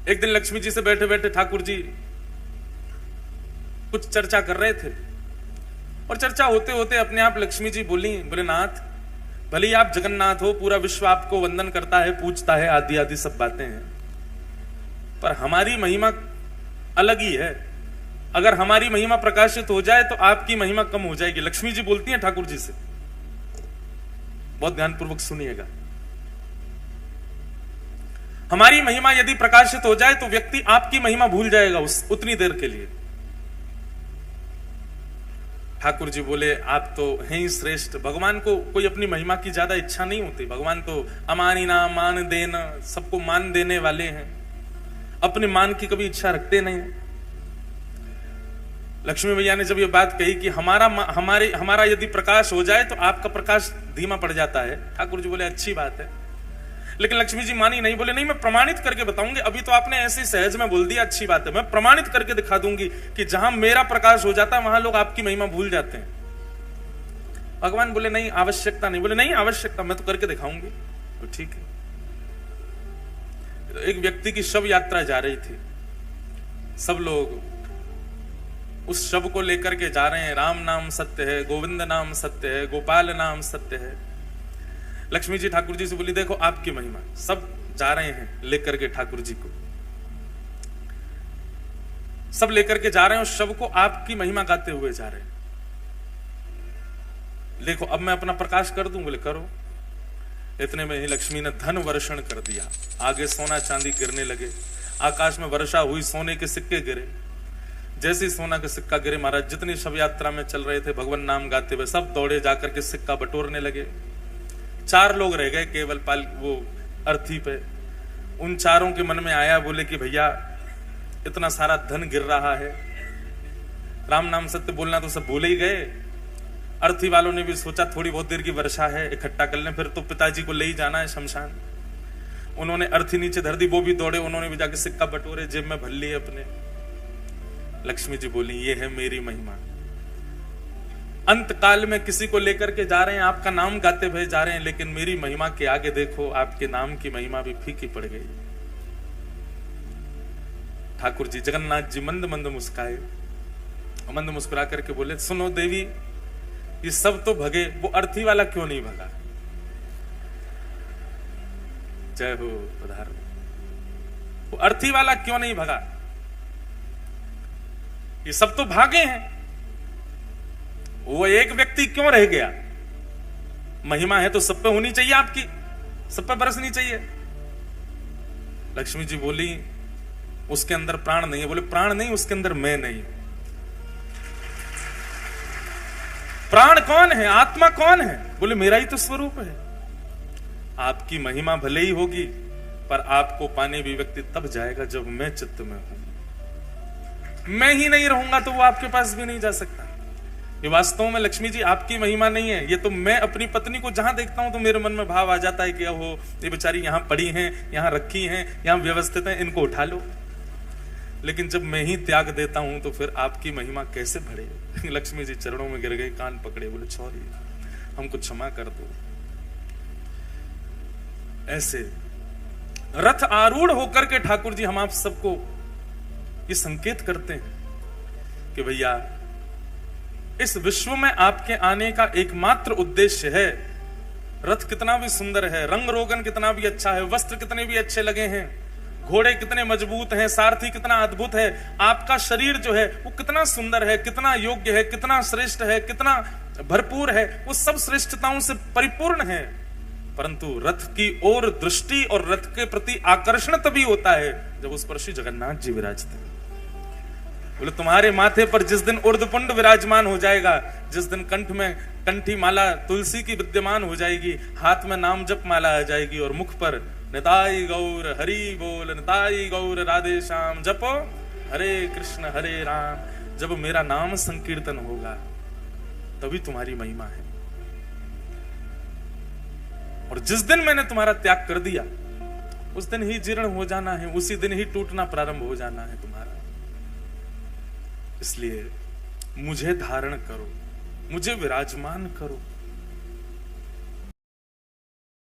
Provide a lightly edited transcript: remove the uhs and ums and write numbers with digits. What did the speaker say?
एक दिन लक्ष्मी जी से बैठे बैठे ठाकुर जी कुछ चर्चा कर रहे थे और चर्चा होते होते अपने आप लक्ष्मी जी बोली, बोले नाथ, भले ही आप जगन्नाथ हो, पूरा विश्व आपको वंदन करता है, पूजता है, आदि आदि सब बातें हैं, पर हमारी महिमा अलग ही है। अगर हमारी महिमा प्रकाशित हो जाए तो आपकी महिमा कम हो जाएगी। लक्ष्मी जी बोलती हैं ठाकुर जी से, बहुत ध्यानपूर्वक सुनिएगा। हमारी महिमा यदि प्रकाशित हो जाए तो व्यक्ति आपकी महिमा भूल जाएगा उतनी देर के लिए। ठाकुर जी बोले, आप तो हैं ही श्रेष्ठ। भगवान को कोई अपनी महिमा की ज्यादा इच्छा नहीं होती। भगवान तो अमानी ना मान देना, सबको मान देने वाले हैं, अपने मान की कभी इच्छा रखते नहीं। लक्ष्मी भैया ने जब ये बात कही कि हमारा यदि प्रकाश हो जाए तो आपका प्रकाश धीमा पड़ जाता है, ठाकुर जी बोले अच्छी बात है। लेकिन लक्ष्मी जी मानी नहीं, बोले नहीं, मैं प्रमाणित करके बताऊंगी। अभी तो आपने ऐसे सहज में बोल दिया, अच्छी बात है, मैं प्रमाणित करके दिखा दूंगी कि जहां मेरा प्रकाश हो जाता है वहां लोग आपकी महिमा भूल जाते हैं। भगवान बोले नहीं, आवश्यकता नहीं। बोले नहीं आवश्यकता, मैं तो करके दिखाऊंगी। तो ठीक है। एक व्यक्ति की शव यात्रा जा रही थी, सब लोग उस शव को लेकर के जा रहे हैं। राम नाम सत्य है, गोविंद नाम सत्य है, गोपाल नाम सत्य है। लक्ष्मी जी ठाकुर जी से बोली, देखो आपकी महिमा। सब जा रहे हैं लेकर के ठाकुर जी को, सब लेकर के जा रहे हैं उस शव को, आपकी महिमा गाते हुए जा रहे हैं। देखो अब मैं अपना प्रकाश कर दूं। बोले करो। इतने में ही लक्ष्मी ने धन वर्षण कर दिया। आगे सोना चांदी गिरने लगे, आकाश में वर्षा हुई, सोने के सिक्के गिरे। जैसे ही सोना का सिक्का गिरे, महाराज जितनी शव यात्रा में चल रहे थे भगवान नाम गाते हुए, सब दौड़े जाकर के सिक्का बटोरने लगे। 4 लोग रह गए केवल वो अर्थी पे। उन चारों के मन में आया, बोले कि भैया इतना सारा धन गिर रहा है, राम नाम सत्य बोलना तो सब बोले ही गए। अर्थी वालों ने भी सोचा थोड़ी बहुत देर की वर्षा है, इकट्ठा कर लें, फिर तो पिताजी को ले ही जाना है शमशान। उन्होंने अर्थी नीचे धर दी, वो भी दौड़े, उन्होंने भी जाके सिक्का बटोरे, जेब में भर लिए अपने। लक्ष्मी जी बोली, ये है मेरी महिमा। अंत काल में किसी को लेकर के जा रहे हैं, आपका नाम गाते हुए जा रहे हैं, लेकिन मेरी महिमा के आगे देखो, आपके नाम की महिमा भी फीकी पड़ गई। ठाकुर जी जगन्नाथ जी मंद मंद मुस्काए, मंद मुस्कुरा करके बोले, सुनो देवी, ये सब तो भगे, वो अर्थी वाला क्यों नहीं भगा? जय हो पधारो। वो अर्थी वाला क्यों नहीं भगा? ये सब तो भागे हैं, वो एक व्यक्ति क्यों रह गया? महिमा है तो सब पे होनी चाहिए, आपकी सब पे बरसनी चाहिए। लक्ष्मी जी बोली, उसके अंदर प्राण नहीं है। बोले प्राण नहीं, उसके अंदर मैं नहीं। प्राण कौन है, आत्मा कौन है? बोले मेरा ही तो स्वरूप है। आपकी महिमा भले ही होगी, पर आपको पाने भी व्यक्ति तब जाएगा जब मैं चित्त में हूं। मैं ही नहीं रहूंगा तो वो आपके पास भी नहीं जा सकता। ये वास्तव में लक्ष्मी जी आपकी महिमा नहीं है। ये तो मैं अपनी पत्नी को जहां देखता हूं तो मेरे मन में भाव आ जाता है कि ओहो ये बेचारी यहां पड़ी हैं, यहां रखी हैं, यहां व्यवस्थित हैं, इनको उठा लो। लेकिन जब मैं ही त्याग देता हूं तो फिर आपकी महिमा कैसे बढ़े? लक्ष्मी जी चरणों में गिर गए, कान पकड़े, बोले सॉरी, हमको क्षमा कर दो। ऐसे रथ आरूढ़ होकर के ठाकुर जी हम आप सबको ये संकेत करते हैं कि भैया इस विश्व में आपके आने का एकमात्र उद्देश्य है। रथ कितना भी सुंदर है, रंग रोगन कितना भी अच्छा है, वस्त्र कितने भी अच्छे लगे हैं, घोड़े कितने मजबूत हैं, सारथी कितना अद्भुत है, आपका शरीर जो है वो कितना सुंदर है, कितना योग्य है, कितना श्रेष्ठ है, कितना भरपूर है, वो सब श्रेष्ठताओं से परिपूर्ण है। परंतु रथ की ओर दृष्टि और रथ के प्रति आकर्षण तभी होता है जब उस पर श्री जगन्नाथ जी विराजते हैं। बोले तुम्हारे माथे पर जिस दिन उर्ध्वपुंड विराजमान हो जाएगा, जिस दिन कंठ में कंठी माला तुलसी की विद्यमान हो जाएगी, हाथ में नाम जप माला आ जाएगी और मुख पर निताई गौर हरि बोल, निताई गौर राधे श्याम जपो हरे कृष्ण हरे राम, जब मेरा नाम संकीर्तन होगा तभी तुम्हारी महिमा है। और जिस दिन मैंने तुम्हारा त्याग कर दिया उस दिन ही जीर्ण हो जाना है, उसी दिन ही टूटना प्रारंभ हो जाना है तुम्हारा। इसलिए मुझे धारण करो, मुझे विराजमान करो,